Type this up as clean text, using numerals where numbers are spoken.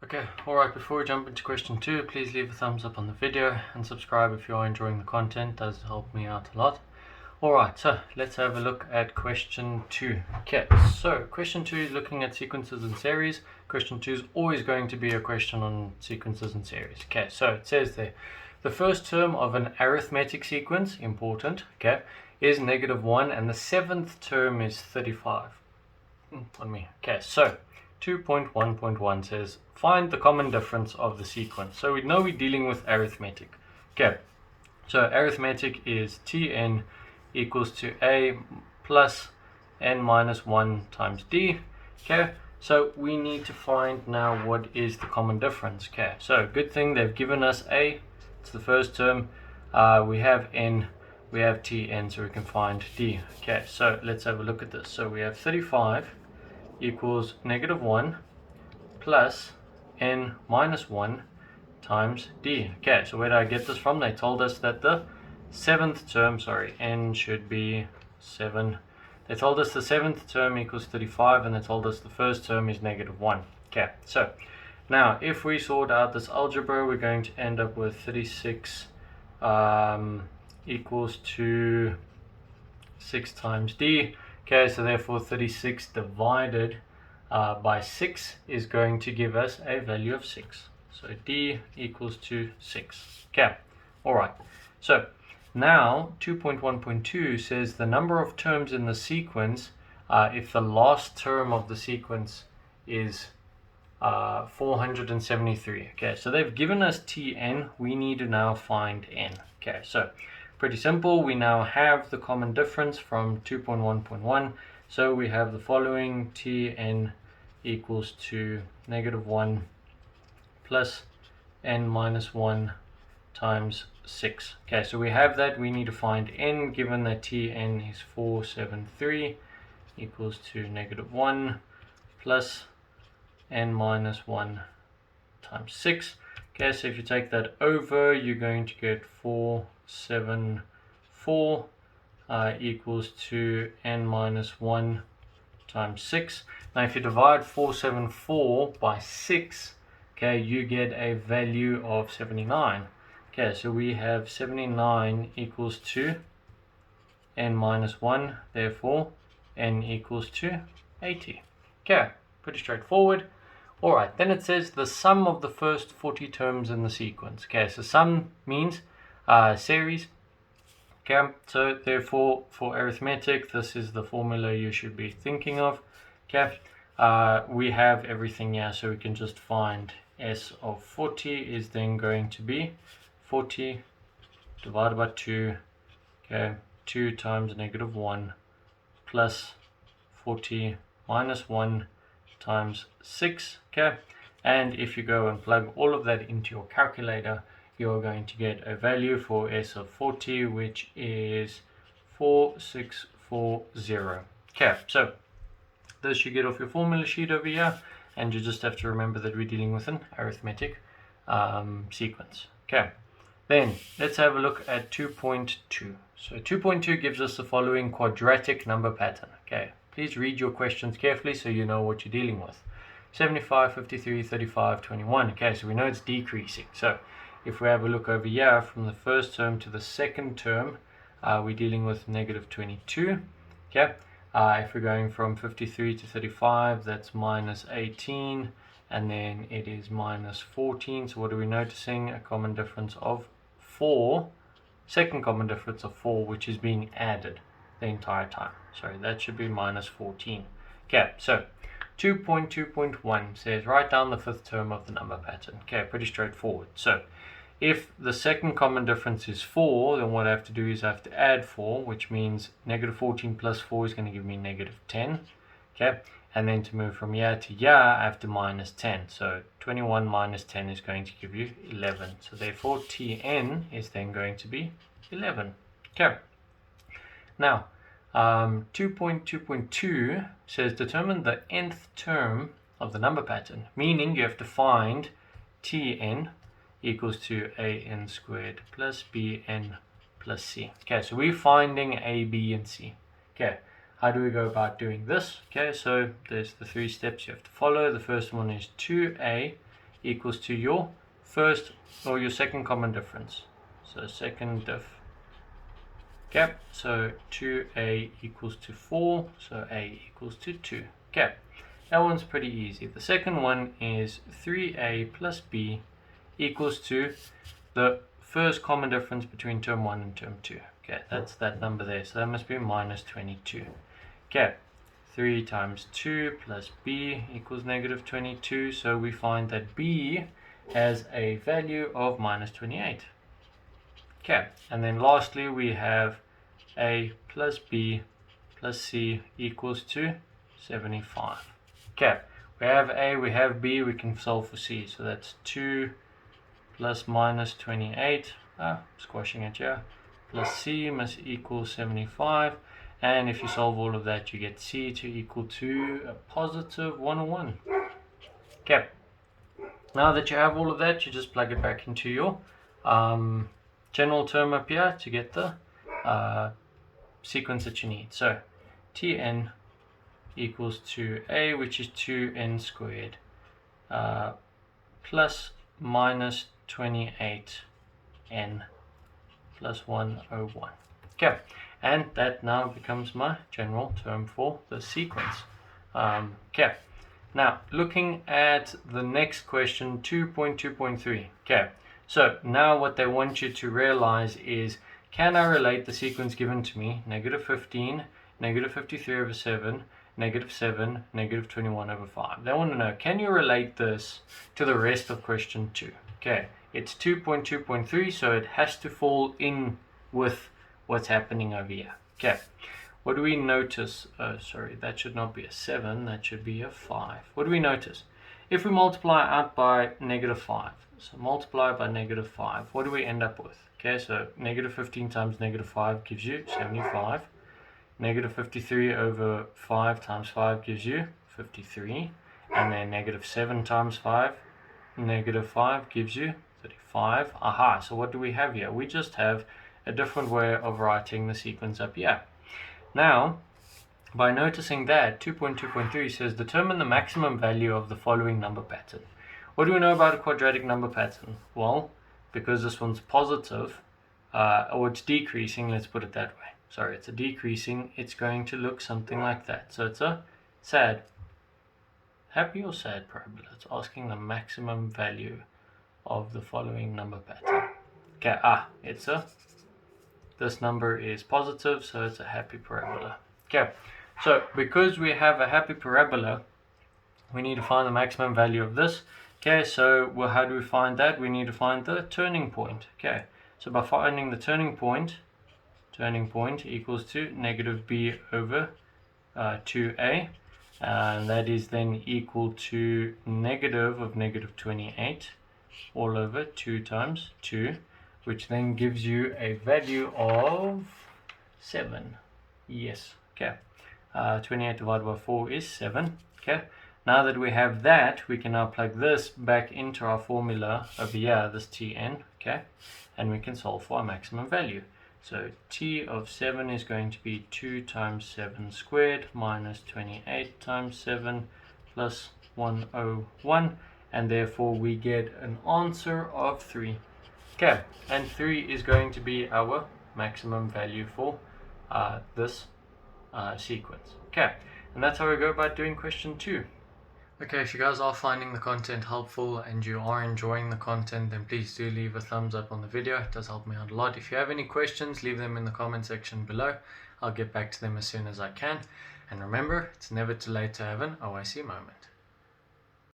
Okay, alright, before we jump into question 2, please leave a thumbs up on the video and subscribe if you are enjoying the content. It does help me out a lot. Alright, so let's have a look at question 2. Okay, so question 2 is looking at sequences and series. Question 2 is always going to be a question on sequences and series. Okay, so it says there, the first term of an arithmetic sequence, important, okay, is -1 and the seventh term is 35. Okay, so 2.1.1 says find the common difference of the sequence. So we know we're dealing with arithmetic. Okay, so arithmetic is Tn equals to a plus n minus 1 times d. Okay, so we need to find now what is the common difference. Okay, so good thing they've given us a, it's the first term. We have n, we have Tn, so we can find d. Okay, so let's have a look at this. So we have 35 equals -1 plus n minus 1 times d. Okay, so where did I get this from? They told us that the seventh term, n should be 7. They told us the seventh term equals 35, and they told us the first term is -1. Okay, so now if we sort out this algebra, we're going to end up with 36 equals to 6 times d. Okay, so therefore 36 divided by 6 is going to give us a value of 6. So d equals to 6. Okay, alright. So now 2.1.2 says the number of terms in the sequence, if the last term of the sequence is 473. Okay, so they've given us Tn, we need to now find n. Okay, so pretty simple. We now have the common difference from 2.1.1. So we have the following: Tn equals to -1 plus n minus 1 times 6. Okay, so we have that. We need to find n, given that Tn is 473 equals to -1 plus n minus 1 times 6. Okay, so if you take that over, you're going to get 474 equals to n minus 1 times 6. Now if you divide 474 by 6, okay, you get a value of 79. Okay, so we have 79 equals to n minus 1, therefore n equals to 80. Okay, pretty straightforward. Alright, then it says the sum of the first 40 terms in the sequence. Okay, so sum means series. Okay, so therefore for arithmetic, this is the formula you should be thinking of. Okay, we have everything here, so we can just find s of 40 is then going to be 40 divided by 2. Okay, 2 times -1 plus 40 minus 1 times 6. Okay, and if you go and plug all of that into your calculator, you're going to get a value for s of 40, which is 4640. Okay, so this you get off your formula sheet over here, and you just have to remember that we're dealing with an arithmetic sequence. Okay, then let's have a look at 2.2. So 2.2 gives us the following quadratic number pattern. Okay, please read your questions carefully so you know what you're dealing with. 75, 53, 35, 21. Okay, so we know it's decreasing. So if we have a look over here, from the first term to the second term, we're dealing with -22. Okay, if we're going from 53 to 35, that's -18, and then it is -14. So what are we noticing? A common difference of 4. Second common difference of 4, which is being added the entire time. Sorry, that should be -14. Okay, so 2.2.1 says write down the fifth term of the number pattern. Okay, pretty straightforward. So if the second common difference is 4, then what I have to do is I have to add 4, which means -14 plus 4 is going to give me -10. Okay, and then to move from here to here, I have to -10. So 21 minus 10 is going to give you 11. So therefore Tn is then going to be 11. Okay, now 2.2.2 says determine the nth term of the number pattern, meaning you have to find Tn equals to an squared plus bn plus c. Okay, so we're finding a, b, and c. Okay, how do we go about doing this? Okay, so there's the 3 steps you have to follow. The first one is 2a equals to your first or your second common difference. So second diff. Okay, so 2a equals to 4, so a equals to 2. Okay, that one's pretty easy. The second one is 3a plus b equals to the first common difference between term 1 and term 2. Okay, that's that number there, so that must be minus 22. Okay, 3 times 2 plus b equals negative 22, so we find that b has a value of minus 28. Okay, and then lastly we have a plus b plus c equals to 75. Okay, we have a, we have b, we can solve for c, so that's 2 plus minus 28, squashing it here, plus c must equal 75, and if you solve all of that you get c to equal to a positive 101. Okay, now that you have all of that, you just plug it back into your general term up here to get the sequence that you need. So Tn equals to a, which is 2n squared, plus minus 28n plus 101. Okay, and that now becomes my general term for the sequence. Okay, now looking at the next question, 2.2.3. okay, so now what they want you to realize is, can I relate the sequence given to me, negative 15, negative 53 over 7, negative 7, negative 21 over 5. They want to know, can you relate this to the rest of question 2? Okay, it's 2.2.3, so it has to fall in with what's happening over here. Okay, what do we notice? Sorry, that should not be a 7, that should be a 5. What do we notice? If we multiply out by negative 5, so multiply by negative 5, what do we end up with? Okay, so negative 15 times negative 5 gives you 75. Negative 53 over 5 times 5 gives you 53. And then negative 7 times 5, negative 5 gives you 35. Aha, so what do we have here? We just have a different way of writing the sequence up here. Now, by noticing that, 2.2.3 says determine the maximum value of the following number pattern. What do we know about a quadratic number pattern? Well, because this one's positive, or it's decreasing, let's put it that way. Sorry, it's a decreasing, it's going to look something like that. So it's a sad, happy or sad parabola. It's asking the maximum value of the following number pattern. Okay, it's a, this number is positive, so it's a happy parabola. Okay, so because we have a happy parabola, we need to find the maximum value of this. Okay, so well, how do we find that? We need to find the turning point. Okay, so by finding the turning point equals to negative b over 2a, and that is then equal to negative of negative 28 all over 2 times 2, which then gives you a value of 7. Yes, okay. 28 divided by 4 is 7. Okay. Now that we have that, we can now plug this back into our formula over here, this Tn, okay, and we can solve for our maximum value. So T of 7 is going to be 2 times 7 squared minus 28 times 7 plus 101, and therefore we get an answer of 3. Okay, and 3 is going to be our maximum value for this sequence. Okay, and that's how we go about doing question 2. Okay, if you guys are finding the content helpful and you are enjoying the content, then please do leave a thumbs up on the video. It does help me out a lot. If you have any questions, leave them in the comment section below. I'll get back to them as soon as I can. And remember, it's never too late to have an OIC moment.